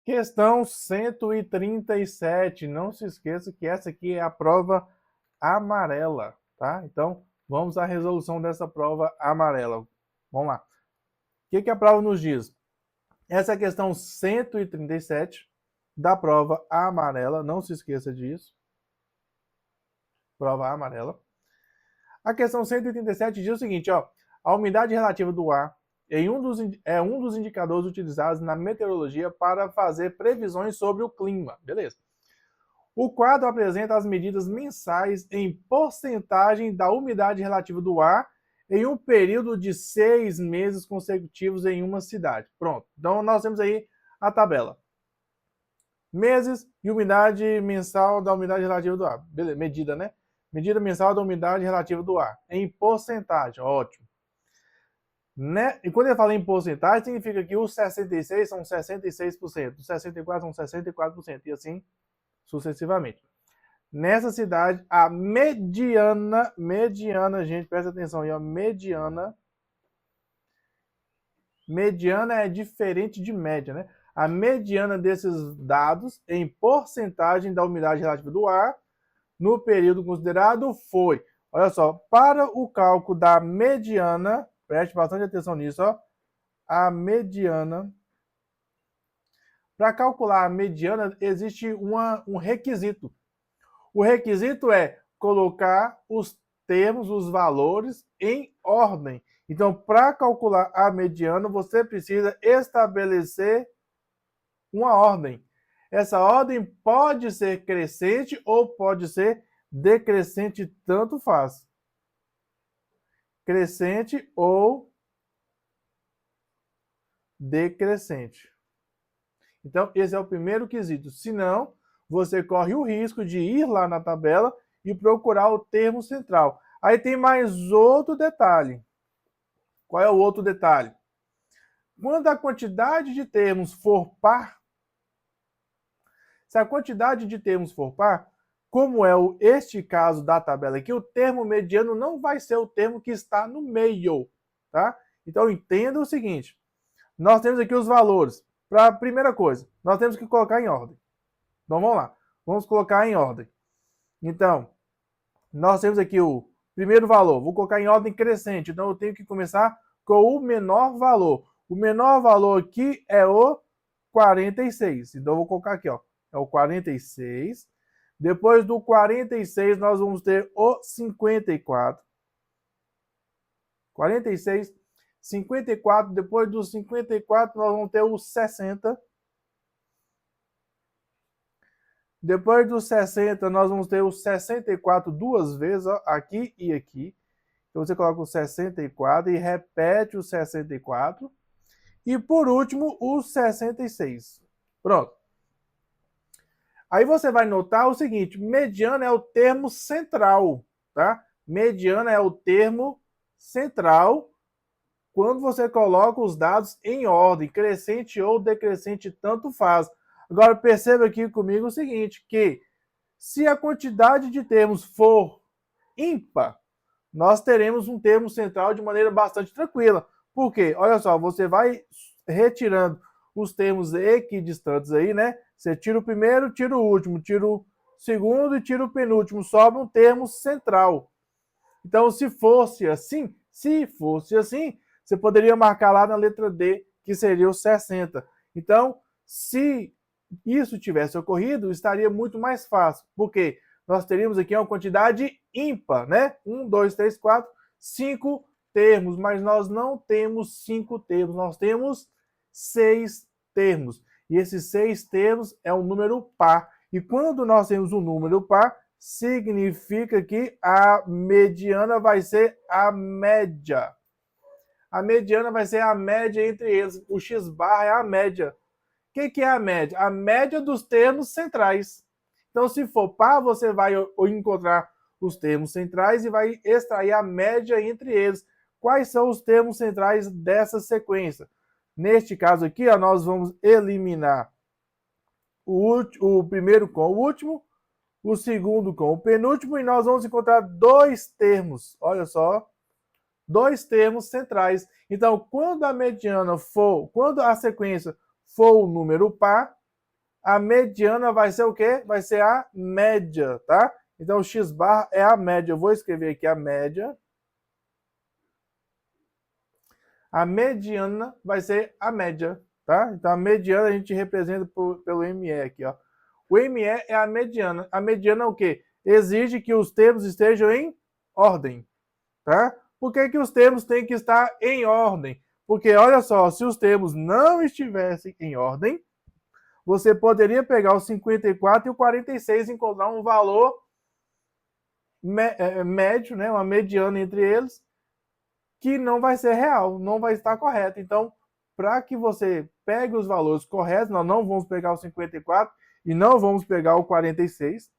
Questão 137. Não se esqueça que essa aqui é a prova amarela, tá? Então, vamos à resolução dessa prova amarela. Vamos lá. O que a prova nos diz? Essa é a questão 137 da prova amarela. Não se esqueça disso. Prova amarela. A questão 137 diz o seguinte, ó. A umidade relativa do ar é um dos indicadores utilizados na meteorologia para fazer previsões sobre o clima. Beleza. O quadro apresenta as medidas mensais em porcentagem da umidade relativa do ar em um período de 6 meses consecutivos em uma cidade. Pronto. Então, nós temos aí a tabela. Meses e umidade mensal da umidade relativa do ar. Beleza, medida, né? Medida mensal da umidade relativa do ar. Em porcentagem, ótimo. Né? E quando eu falo em porcentagem, significa que os 66 são 66%, os 64 são 64%, e assim sucessivamente. Nessa cidade, a mediana, gente, presta atenção aí, ó, mediana é diferente de média, né? A mediana desses dados em porcentagem da umidade relativa do ar no período considerado foi, olha só, para o cálculo da mediana, preste bastante atenção nisso, ó, a mediana, para calcular a mediana existe um requisito. O requisito é colocar os termos, os valores em ordem. Então, para calcular a mediana, você precisa estabelecer uma ordem. Essa ordem pode ser crescente ou pode ser decrescente, tanto faz. Crescente ou decrescente. Então, esse é o primeiro quesito. Senão, você corre o risco de ir lá na tabela e procurar o termo central. Aí tem mais outro detalhe. Qual é o outro detalhe? Quando a quantidade de termos for par, se a quantidade de termos for par, como é este caso da tabela aqui, o termo mediano não vai ser o termo que está no meio, tá? Então, entenda o seguinte, nós temos aqui os valores. Para a primeira coisa, nós temos que colocar em ordem. Então, vamos lá. Vamos colocar em ordem. Então, nós temos aqui o primeiro valor. Vou colocar em ordem crescente. Então, eu tenho que começar com o menor valor. O menor valor aqui é o 46. Então, eu vou colocar aqui, ó. É o 46. Depois do 46, nós vamos ter o 54. 46, 54. Depois do 54, nós vamos ter o 60. Depois do 60, nós vamos ter o 64 duas vezes, ó, aqui e aqui. Então, você coloca o 64 e repete o 64. E, por último, o 66. Pronto. Aí você vai notar o seguinte, mediana é o termo central, tá? Mediana é o termo central quando você coloca os dados em ordem, crescente ou decrescente, tanto faz. Agora, perceba aqui comigo o seguinte, que se a quantidade de termos for ímpar, nós teremos um termo central de maneira bastante tranquila. Por quê? Olha só, você vai retirando os termos equidistantes aí, né? Você tira o primeiro, tira o último, tira o segundo e tira o penúltimo, sobra um termo central. Então, se fosse assim, você poderia marcar lá na letra D, que seria o 60. Então, se isso tivesse ocorrido, estaria muito mais fácil. Por quê? Nós teríamos aqui uma quantidade ímpar, né? 1, 2, 3, 4, 5 termos, mas nós não temos 5 termos, nós temos 6 termos. E esses 6 termos é um número par. E quando nós temos um número par, significa que a mediana vai ser a média. A mediana vai ser a média entre eles. O x-bar é a média. O que é a média? A média dos termos centrais. Então, se for par, você vai encontrar os termos centrais e vai extrair a média entre eles. Quais são os termos centrais dessa sequência? Neste caso aqui, ó, nós vamos eliminar o primeiro com o último, o segundo com o penúltimo, e nós vamos encontrar dois termos, olha só, dois termos centrais. Então, quando a mediana for, quando a sequência for o número par, A mediana vai ser o quê? Vai ser a média, tá? Então, o x barra é a média. Eu vou escrever aqui a média. A mediana vai ser a média, tá? Então, a mediana a gente representa pelo ME aqui, ó. O ME é a mediana. A mediana é o quê? Exige que os termos estejam em ordem, tá? Por que que os termos têm que estar em ordem? Porque, olha só, se os termos não estivessem em ordem, você poderia pegar o 54 e o 46 e encontrar um valor médio, né, uma mediana entre eles, que não vai ser real, não vai estar correto. Então, para que você pegue os valores corretos, nós não vamos pegar o 54 e não vamos pegar o 46,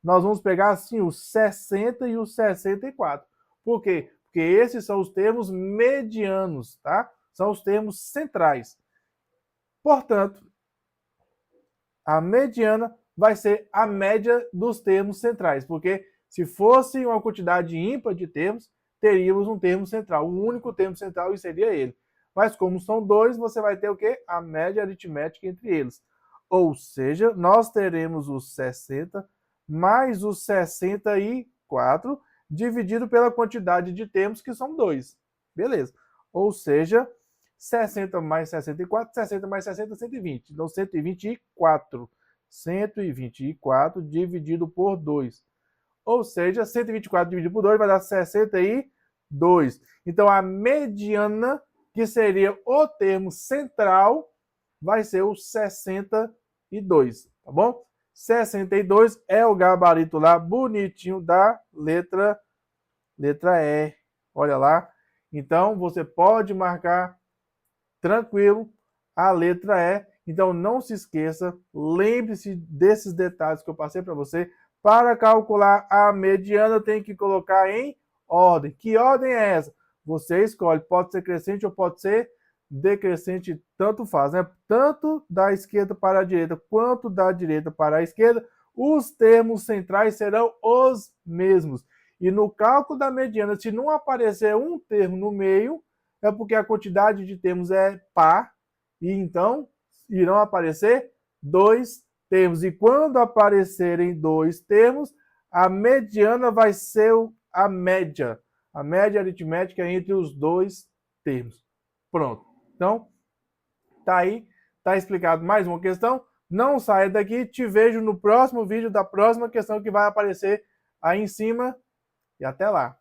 nós vamos pegar assim o 60 e o 64. Por quê? Porque esses são os termos medianos, tá? São os termos centrais. Portanto, a mediana vai ser a média dos termos centrais, porque se fosse uma quantidade ímpar de termos, teríamos um termo central, um único termo central e seria ele. Mas como são dois, você vai ter o quê? A média aritmética entre eles. Ou seja, nós teremos os 60 mais os 64 dividido pela quantidade de termos, que são 2. Beleza. Ou seja, 60 mais 64, 60 mais 60, 120. Então, 124. 124 dividido por 2. Ou seja, 124 dividido por 2 vai dar 62. Então, a mediana, que seria o termo central, vai ser o 62, tá bom? 62 é o gabarito lá, bonitinho, da letra E. Olha lá. Então, você pode marcar tranquilo a letra E. Então, não se esqueça, lembre-se desses detalhes que eu passei para você. Para calcular a mediana, tem que colocar em ordem. Que ordem é essa? Você escolhe, pode ser crescente ou pode ser decrescente, tanto faz, né? Tanto da esquerda para a direita, quanto da direita para a esquerda, os termos centrais serão os mesmos. E no cálculo da mediana, se não aparecer um termo no meio, é porque a quantidade de termos é par, e então irão aparecer 2 termos. E quando aparecerem 2 termos, a mediana vai ser a média aritmética entre os 2 termos. Pronto. Então, tá aí, tá explicado mais uma questão. Não saia daqui, te vejo no próximo vídeo da próxima questão que vai aparecer aí em cima. E até lá.